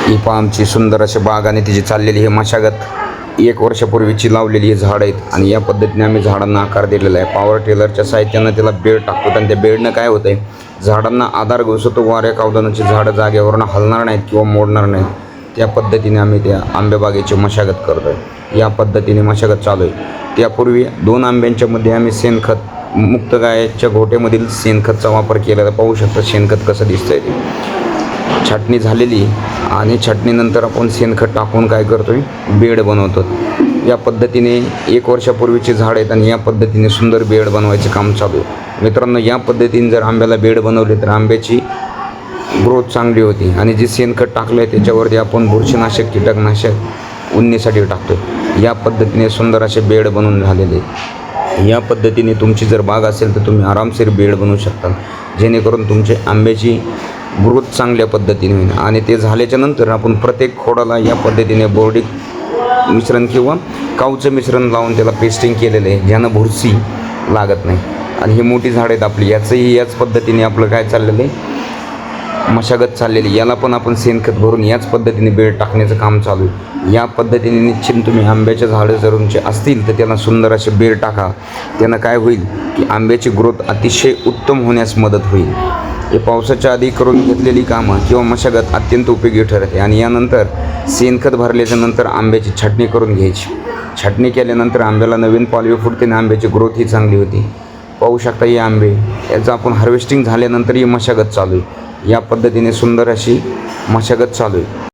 ही पहा आमची सुंदर अशी बाग आणि तिची चाललेली ही मशागत 1 वर्षापूर्वीची लावलेली ही झाडं आहेत आणि या पद्धतीने आम्ही झाडांना आकार दिलेला आहे. पॉवर टेलरच्या साहित्यानं त्याला बेड टाकतो आणि त्या बेडनं काय होतं आहे, झाडांना आधार घुसतो. वाऱ्या कावदानाची झाडं जागेवरून हलणार नाहीत किंवा मोडणार नाहीत. त्या पद्धतीने आम्ही त्या आंबेबागेची मशागत करतो आहे. या पद्धतीने मशागत चालू आहे. त्यापूर्वी 2 आंब्यांच्या मध्ये आम्ही शेणखत, मुक्त गायच्या गोठ्यामधील शेणखतचा वापर केलेला. पाहू शकता शेणखत कसं दिसतंय ते. छाटणी झालेली आणि छाटणीनंतर आपण शेणखत टाकून काय करतोय, बेड बनवतो. या पद्धतीने 1 वर्षापूर्वीचे झाड आहेत आणि या पद्धतीने सुंदर बेड बनवायचं काम चालू आहे. मित्रांनो, या पद्धतीने जर आंब्याला बेड बनवले तर आंब्याची ग्रोथ चांगली होती. आणि जे शेणखत टाकलं आहे त्याच्यावरती आपण बुरशीनाशक, कीटकनाशक उन्नीसाठी टाकतो. या पद्धतीने सुंदर असे बेड बनवून झालेले. या पद्धतीने तुमची जर बाग असेल तर तुम्ही आरामशीर बेड बनवू शकता, जेणेकरून तुमचे आंब्याची ग्रोथ चांगल्या पद्धतीने होईल. आणि ते झाल्याच्या नंतर आपण प्रत्येक खोडाला या पद्धतीने बोर्डिक मिश्रण किंवा काऊचं मिश्रण लावून त्याला पेस्टिंग केलेलं आहे, ज्यानं बुरशी लागत नाही. आणि ही मोठी झाडं आहेत आपली, याचंही याच पद्धतीने आपलं काय चाललेलं आहे, मशागत चाललेली. याला पण आपण शेणखत भरून याच पद्धतीने बेड टाकण्याचं काम चालू आहे. या पद्धतीने निश्चित तुम्ही आंब्याच्या झाडं जर तुमचे असतील तर त्यांना सुंदर असे बेड टाका. त्यानं काय होईल की आंब्याची ग्रोथ अतिशय उत्तम होण्यास मदत होईल. हे पावसाच्या आधी करून घेतलेली कामं किंवा मशागत अत्यंत उपयोगी ठरते. आणि यानंतर शेणखत भरल्याच्या नंतर आंब्याची छाटणी करून घ्यायची. छाटणी केल्यानंतर आंब्याला नवीन पालवी फुटते आणि आंब्याची ग्रोथ ही चांगली होती. पाहू शकता ही आंबे, याचं आपण हार्वेस्टिंग झाल्यानंतर ही मशागत चालू आहे. या पद्धतीने सुंदर अशी मशागत चालू आहे.